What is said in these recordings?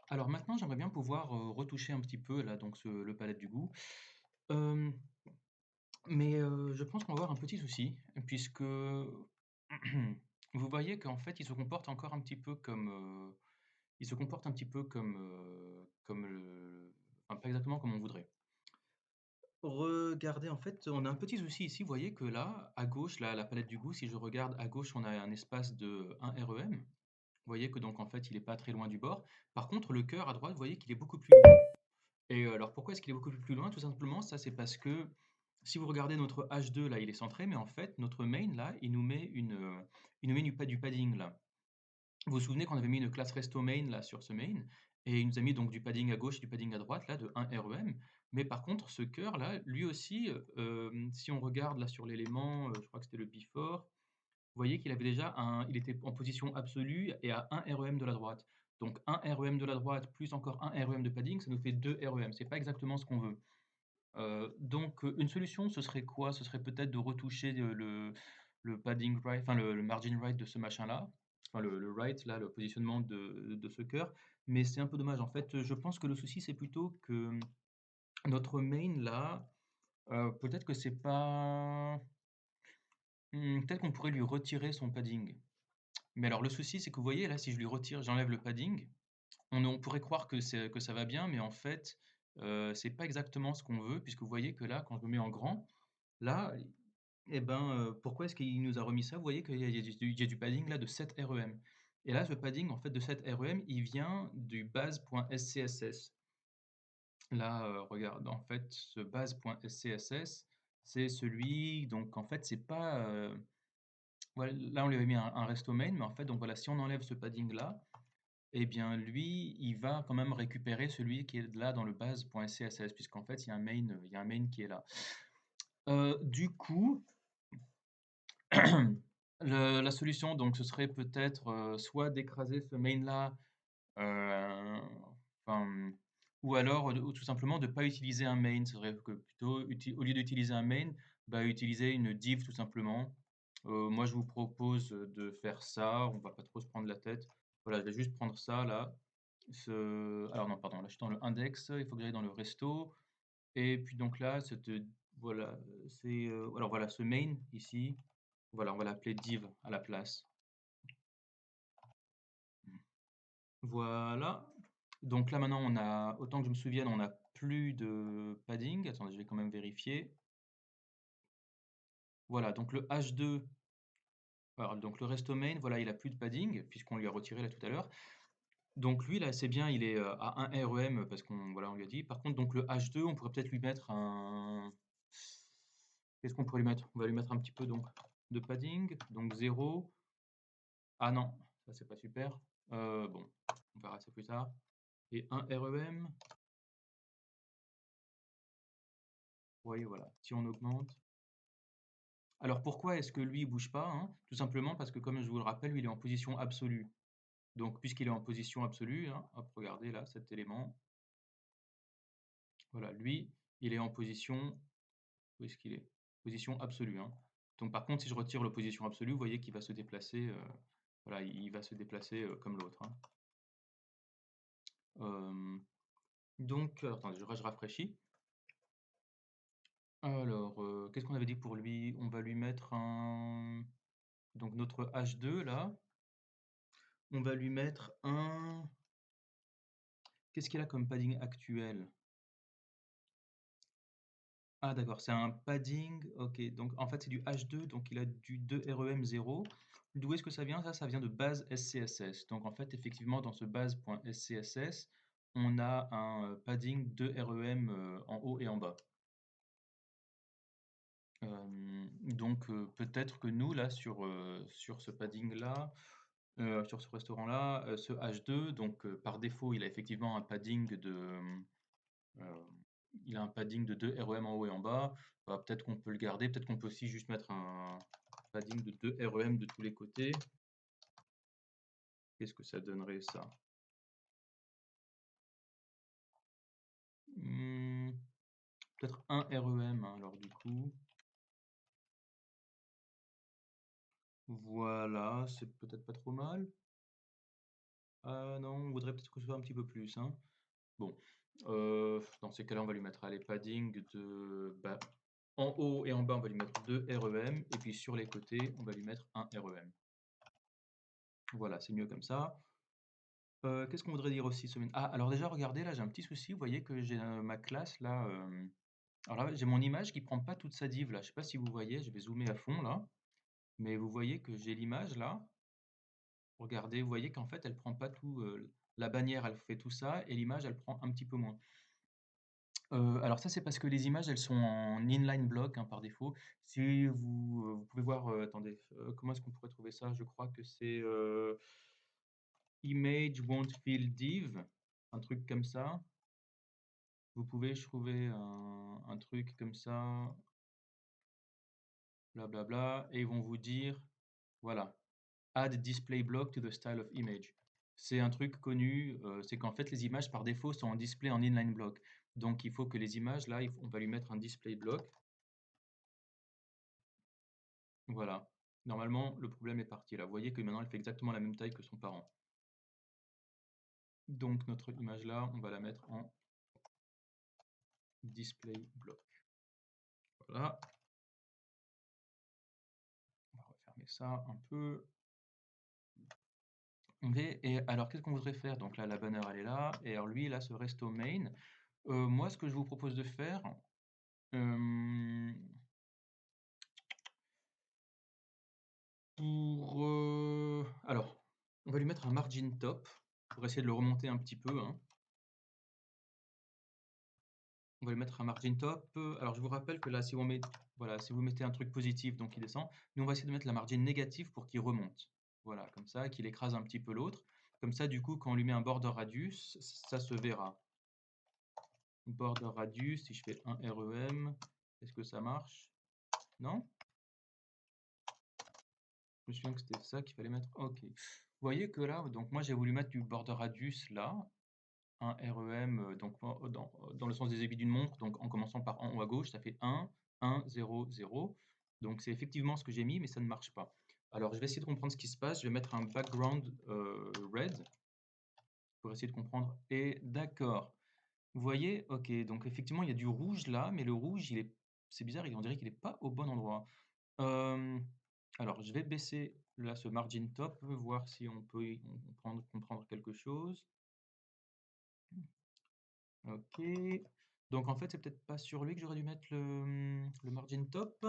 Alors maintenant, j'aimerais bien pouvoir, retoucher un petit peu là, donc le palette du goût. Hem, je pense qu'on va avoir un petit souci puisque vous voyez qu'en fait, il se comporte encore un petit peu comme, il se comporte un petit peu comme le enfin, pas exactement comme on voudrait. Regardez, en fait, on a un petit souci ici. Vous voyez que là, à gauche, là, la palette du goût, si je regarde à gauche, on a un espace de 1 REM. Vous voyez que donc en fait, il est pas très loin du bord. Par contre, le cœur à droite, vous voyez qu'il est beaucoup plus loin. Alors pourquoi est-ce qu'il est beaucoup plus loin? Tout simplement, ça c'est parce que si vous regardez notre H2 là, il est centré, mais en fait notre main là, il nous met du padding là. Vous vous souvenez qu'on avait mis une classe resto main là sur ce main et il nous a mis donc du padding à gauche et du padding à droite là de 1 REM. Mais par contre ce cœur là, lui aussi, si on regarde là sur l'élément, je crois que c'était le before, vous voyez qu'il avait déjà il était en position absolue et à 1 REM de la droite. Donc 1 REM de la droite plus encore 1 REM de padding, ça nous fait 2 REM. C'est pas exactement ce qu'on veut. Une solution, ce serait quoi? Ce serait peut-être de retoucher, le padding right, enfin le margin right de ce machin-là, enfin le right là, le positionnement de ce cœur. Mais c'est un peu dommage. En fait, je pense que le souci, c'est plutôt que notre main là, peut-être que c'est pas peut-être qu'on pourrait lui retirer son padding. Mais alors le souci, c'est que vous voyez là, si je lui retire j'enlève le padding, on pourrait croire que ça va bien, mais en fait, c'est pas exactement ce qu'on veut puisque vous voyez que là, quand je le mets en grand, là, et ben, pourquoi est-ce qu'il nous a remis ça? Vous voyez qu'il y a du padding là de 7 REM et là, ce padding en fait de 7 REM, il vient du base.scss. Là, regarde, en fait, ce base.scss, c'est celui donc en fait, c'est pas, voilà, là, on lui avait mis un resto main, mais en fait, donc voilà, si on enlève ce padding là, eh bien, lui, il va quand même récupérer celui qui est là dans le base.css, puisqu'en fait, il y a un main qui est là. Du coup, la solution, donc, ce serait peut-être soit d'écraser ce main-là, euh, enfin, ou alors ou tout simplement de ne pas utiliser un main. C'est vrai que plutôt, au lieu d'utiliser un main, bah, utiliser une div tout simplement. Moi, je vous propose de faire ça. On va pas trop se prendre la tête. Voilà, je vais juste prendre ça là. Alors non, pardon, là je suis dans le index, il faut que j'aille dans le resto. Et puis donc là, voilà, alors voilà, ce main ici, voilà, on va l'appeler div à la place. Voilà. Donc là maintenant, autant que je me souvienne, on n'a plus de padding. Attendez, je vais quand même vérifier. Voilà, donc le H2, alors, donc le resto main, voilà, il a plus de padding puisqu'on lui a retiré là tout à l'heure. Donc lui là, c'est bien, il est à 1 REM parce qu'on voilà, on lui a dit. Par contre, donc le H2, on pourrait peut-être lui mettre un. Qu'est-ce qu'on pourrait lui mettre? On va lui mettre un petit peu donc de padding, donc 0. Ah non, ça c'est pas super. Bon, on verra ça plus tard. Et 1 REM. Oui, voilà. Si on augmente. Alors pourquoi est-ce que lui il bouge pas, hein? Tout simplement parce que comme je vous le rappelle, lui il est en position absolue. Donc puisqu'il est en position absolue, hein, hop, regardez là cet élément. Voilà, lui, il est en position. Où est-ce qu'il est? Position absolue, hein. Donc par contre, si je retire l'opposition absolue, vous voyez qu'il va se déplacer, voilà, il va se déplacer comme l'autre, hein. Euh, attendez, je rafraîchis. Alors, qu'est-ce qu'on avait dit pour lui? On va lui mettre un. Donc notre H2 là, on va lui mettre un. Qu'est-ce qu'il a comme padding actuel? Ah d'accord, c'est un padding, ok. Donc en fait c'est du H2, donc il a du 2 REM 0. D'où est-ce que ça vient? Ça vient de base SCSS. Donc en fait effectivement dans ce base.scss, on a un padding 2 REM en haut et en bas. Peut-être que nous là sur ce padding là, sur ce restaurant là, ce H2, par défaut il a effectivement un padding euh, il a un padding de 2 REM en haut et en bas. Bah, peut-être qu'on peut le garder. Peut-être qu'on peut aussi juste mettre un padding de 2 REM de tous les côtés. Qu'est-ce que ça donnerait ça? Hmm, peut-être un REM, hein, alors du coup. Voilà, c'est peut-être pas trop mal. Ah non, on voudrait peut-être que ce soit un petit peu plus, hein. Bon, dans ces cas-là, on va lui mettre, allez, padding de, bah, en haut et en bas, on va lui mettre 2 REM, et puis sur les côtés, on va lui mettre 1 REM. Voilà, c'est mieux comme ça. Qu'est-ce qu'on voudrait dire aussi, Sommine? Ah, alors déjà, regardez, là, j'ai un petit souci. Vous voyez que j'ai ma classe, là. Alors là, j'ai mon image qui prend pas toute sa div, là. Je sais pas si vous voyez, je vais zoomer à fond, là. Mais vous voyez que j'ai l'image, là. Regardez, vous voyez qu'en fait, elle prend pas tout. La bannière, elle fait tout ça, et l'image, elle prend un petit peu moins. Alors ça, c'est parce que les images, elles sont en inline block, hein, par défaut. Si vous pouvez voir, attendez, comment est-ce qu'on pourrait trouver ça? Je crois que c'est image won't fill div, un truc comme ça. Vous pouvez trouver un truc comme ça, blablabla, et ils vont vous dire, voilà, add display block to the style of image. C'est un truc connu, c'est qu'en fait les images par défaut sont en display en inline block. Donc il faut que les images là, on va lui mettre un display block. Voilà. Normalement, le problème est parti là. Vous voyez que maintenant elle fait exactement la même taille que son parent. Donc notre image là, on va la mettre en display block. Voilà. On va refermer ça un peu. Et alors, qu'est-ce qu'on voudrait faire? Donc là, la banner, elle est là. Et alors, lui, là, ce resto main. Moi, ce que je vous propose de faire, euh, alors, on va lui mettre un margin top pour essayer de le remonter un petit peu, hein. On va lui mettre un margin top. Alors, je vous rappelle que là, si vous voilà, si vous mettez un truc positif, donc il descend. Nous, on va essayer de mettre la margin négative pour qu'il remonte. Voilà, comme ça, qu'il écrase un petit peu l'autre. Comme ça, du coup, quand on lui met un border radius, ça se verra. Border radius, si je fais un REM, est-ce que ça marche? Non? Je me souviens que c'était ça qu'il fallait mettre. Ok. Vous voyez que là, donc moi j'ai voulu mettre du border radius là, un REM, donc dans le sens des aiguilles d'une montre, donc en commençant par en haut à gauche, ça fait 1, 1, 0, 0. Donc c'est effectivement ce que j'ai mis, mais ça ne marche pas. Alors je vais essayer de comprendre ce qui se passe. Je vais mettre un background red pour essayer de comprendre. Et d'accord. Vous voyez? Ok, donc effectivement il y a du rouge là, mais le rouge, c'est bizarre, on dirait qu'il n'est pas au bon endroit. Euh, alors, je vais baisser là ce margin top, voir si on peut comprendre quelque chose. Ok. Donc en fait, c'est peut-être pas sur lui que j'aurais dû mettre le margin top.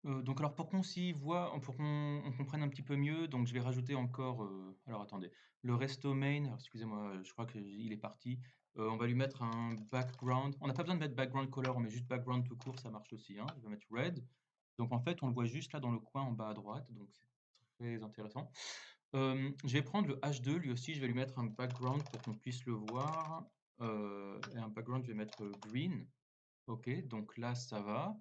Donc alors pour qu'on s'y voit, pour qu'on comprenne un petit peu mieux, donc je vais rajouter encore. Alors attendez, le resto main. Alors, excusez-moi, je crois qu'il est parti. On va lui mettre un background. On n'a pas besoin de mettre background color, on met juste background tout court, ça marche aussi, hein. Je vais mettre red. Donc en fait, on le voit juste là dans le coin en bas à droite, donc c'est très intéressant. Je vais prendre le H2, lui aussi, je vais lui mettre un background pour qu'on puisse le voir. Et un background, je vais mettre green. Ok, donc là, ça va.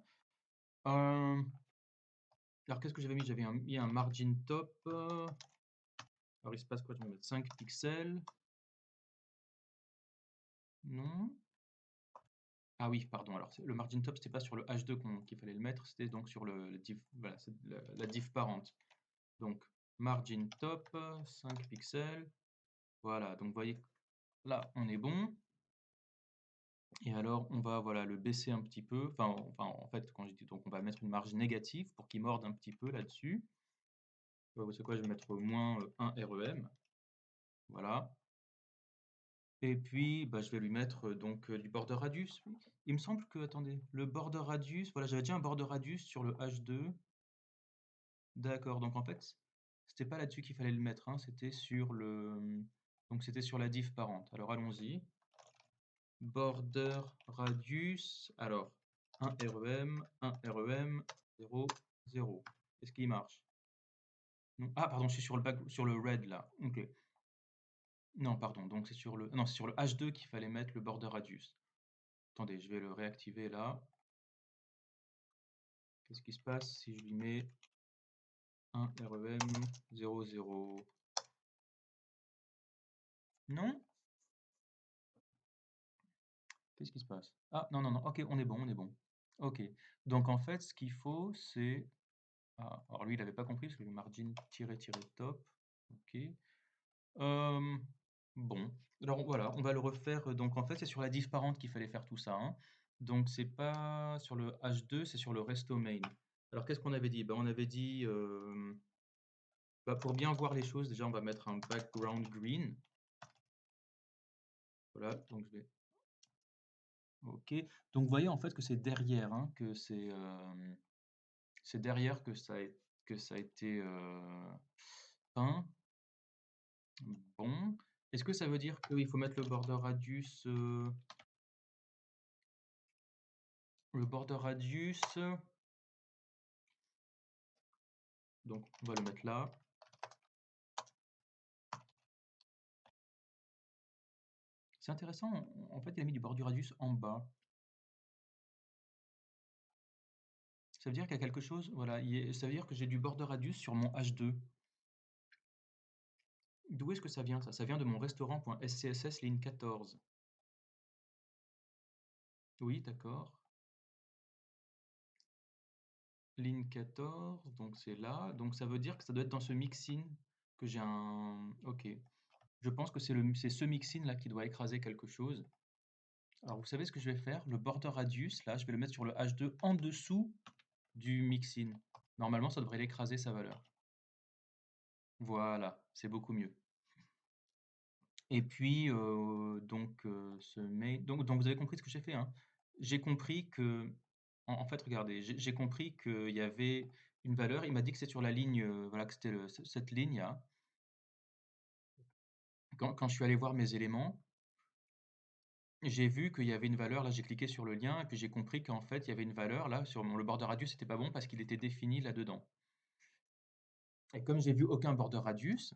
Alors qu'est-ce que j'avais mis? J'avais mis un margin top. Alors il se passe quoi? Je vais mettre 5 pixels. Non. Ah oui, pardon. Alors le margin top, c'était pas sur le H2 qu'il fallait le mettre, c'était donc sur le div, voilà, c'est la div parente. Donc margin top, 5 pixels. Voilà, donc vous voyez, là on est bon. Et alors on va, voilà, le baisser un petit peu. Enfin en fait, quand je dis, donc on va mettre une marge négative pour qu'il morde un petit peu là-dessus. C'est quoi? Je vais mettre moins 1 REM. Voilà. Et puis, bah, je vais lui mettre donc du border radius. Oui. Il me semble que, attendez, le border radius, voilà, j'avais déjà un border radius sur le H2. D'accord, donc en fait, c'était pas là-dessus qu'il fallait le mettre, hein, c'était sur donc c'était sur la div parente. Alors allons-y. Border radius, alors 1 REM, 1 REM, 0, 0. Est-ce qu'il marche? Non. Ah, pardon, je suis sur le red là. Ok. Non, pardon, donc c'est sur non, c'est sur le H2 qu'il fallait mettre le border radius. Attendez, je vais le réactiver là. Qu'est-ce qui se passe si je lui mets un REM 00? Non? Qu'est-ce qui se passe? Ah, non, non, non. Ok, on est bon, on est bon. Ok. Donc en fait, ce qu'il faut, c'est... Ah, alors lui, il n'avait pas compris parce que le margin tiré tiré top. OK. Hem, bon, alors voilà, on va le refaire, donc en fait, c'est sur la div parente qu'il fallait faire tout ça, hein. Donc c'est pas sur le H2, c'est sur le resto main. Alors qu'est-ce qu'on avait dit? Bah, on avait dit, bah, pour bien voir les choses, déjà, on va mettre un background green. Voilà, donc je vais OK. Donc vous voyez, en fait, que c'est derrière, hein, que c'est derrière que ça a été, peint. Bon. Est-ce que ça veut dire qu'il faut mettre le border radius, donc on va le mettre là. C'est intéressant, en fait, il a mis du border radius en bas. Ça veut dire qu'il y a quelque chose, voilà, ça veut dire que j'ai du border radius sur mon H2. D'où est-ce que ça vient ça? Ça vient de mon restaurant.scss ligne 14. Oui, d'accord. Ligne 14, donc c'est là. Donc ça veut dire que ça doit être dans ce mixin que j'ai un... Ok. Je pense que c'est ce mixin là qui doit écraser quelque chose. Alors vous savez ce que je vais faire? Le border radius, là, je vais le mettre sur le H2 en dessous du mixin. Normalement, ça devrait l'écraser sa valeur. Voilà, c'est beaucoup mieux. Et puis, donc vous avez compris ce que j'ai fait, hein. J'ai compris que, en fait, regardez, j'ai compris qu'il y avait une valeur. Il m'a dit que c'est sur la ligne, voilà, que c'était cette ligne-là. Quand je suis allé voir mes éléments, j'ai vu qu'il y avait une valeur. Là, j'ai cliqué sur le lien et puis j'ai compris qu'en fait, il y avait une valeur là sur le border radius, c'était pas bon parce qu'il était défini là-dedans. Et comme j'ai vu aucun border radius,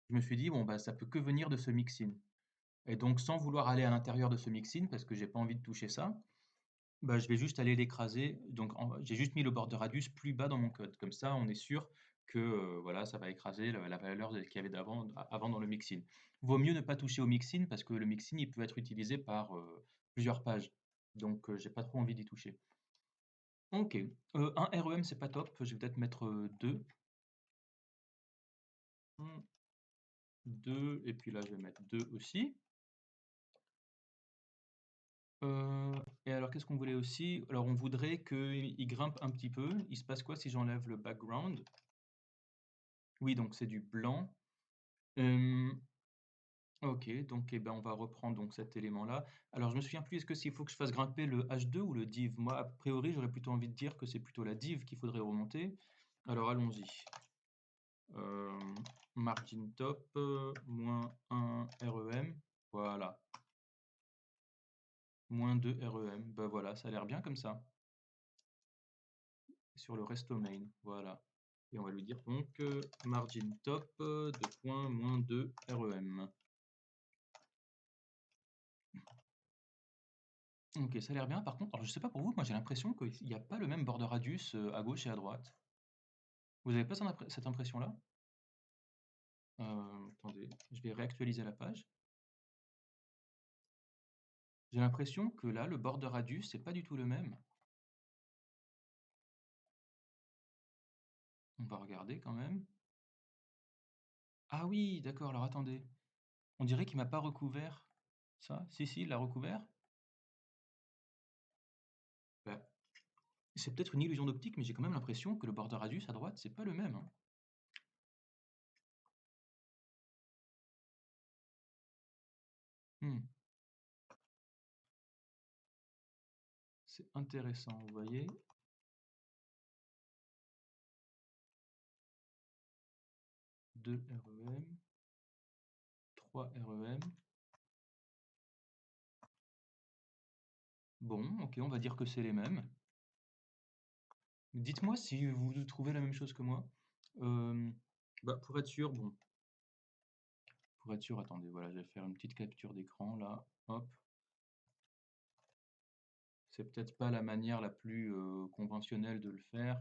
je me suis dit, bon, bah, ça peut que venir de ce mixin. Et donc, sans vouloir aller à l'intérieur de ce mixin, parce que j'ai pas envie de toucher ça, bah, je vais juste aller l'écraser. Donc, j'ai juste mis le border radius plus bas dans mon code. Comme ça, on est sûr que voilà, ça va écraser la valeur qu'il y avait avant dans le mixin. Vaut mieux ne pas toucher au mixin parce que le mixin, il peut être utilisé par plusieurs pages. Donc, j'ai pas trop envie d'y toucher. Ok. Un REM, c'est pas top. Je vais peut-être mettre 2. 2, et puis là, je vais mettre 2 aussi. Et alors, qu'est-ce qu'on voulait aussi? Alors, on voudrait qu'il grimpe un petit peu. Il se passe quoi si j'enlève le background? Oui, donc c'est du blanc. Ok, donc eh ben, on va reprendre donc cet élément-là. Alors, je me souviens plus, est-ce que s'il faut que je fasse grimper le H2 ou le div? Moi, a priori, j'aurais plutôt envie de dire que c'est plutôt la div qu'il faudrait remonter. Alors, allons-y. Margin top, moins 1 REM. Voilà. Moins 2 REM. Ben voilà, ça a l'air bien comme ça. Sur le resto main. Voilà. Et on va lui dire donc margin top de point moins 2 REM. Ok, ça a l'air bien. Par contre, alors je sais pas pour vous, moi j'ai l'impression qu'il n'y a pas le même border radius à gauche et à droite. Vous avez pas cette impression-là? Attendez, je vais réactualiser la page. J'ai l'impression que là, le border radius, c'est pas du tout le même. On va regarder quand même. Ah oui, d'accord, alors attendez. On dirait qu'il m'a pas recouvert ça. Si, si, il l'a recouvert. Bah, c'est peut-être une illusion d'optique, mais j'ai quand même l'impression que le border radius à droite, c'est pas le même, hein. Hmm. C'est intéressant, vous voyez. 2 REM, 3 REM. Bon, ok, on va dire que c'est les mêmes. Dites-moi si vous trouvez la même chose que moi. Euh, Bah, pour être sûr, bon, pour être sûr, attendez, voilà, je vais faire une petite capture d'écran là. Hop. C'est peut-être pas la manière la plus conventionnelle de le faire,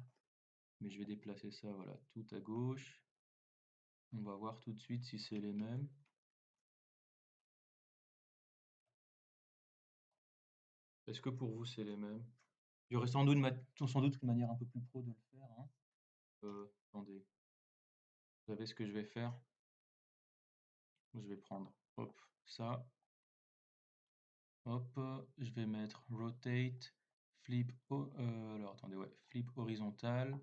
mais je vais déplacer ça, voilà, tout à gauche. On va voir tout de suite si c'est les mêmes. Est-ce que pour vous c'est les mêmes? Il y aurait sans doute une manière un peu plus pro de le faire, hein. Attendez, vous savez ce que je vais faire? Je vais prendre, hop, ça. Hop, je vais mettre rotate, flip, alors attendez, ouais, flip horizontal.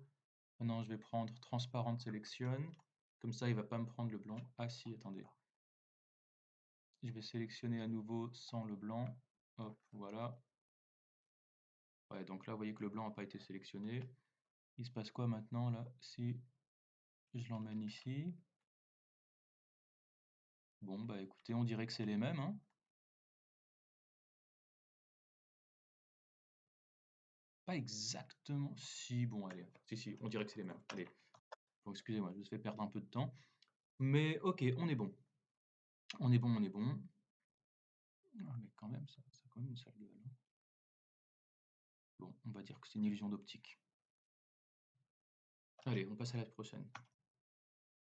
Maintenant, je vais prendre transparent sélection. Comme ça, il va pas me prendre le blanc. Ah si, attendez. Je vais sélectionner à nouveau sans le blanc. Hop, voilà. Ouais, donc là, vous voyez que le blanc n'a pas été sélectionné. Il se passe quoi maintenant, là, si je l'emmène ici? Bon, bah écoutez, on dirait que c'est les mêmes, hein. Pas exactement. Si, bon, allez. Si, on dirait que c'est les mêmes. Allez. Bon, excusez-moi, je vous fais perdre un peu de temps. Mais ok, on est bon. On est bon, on est bon. Ah, mais quand même, ça a quand même une sale gueule, hein. Bon, on va dire que c'est une illusion d'optique. Allez, on passe à la prochaine.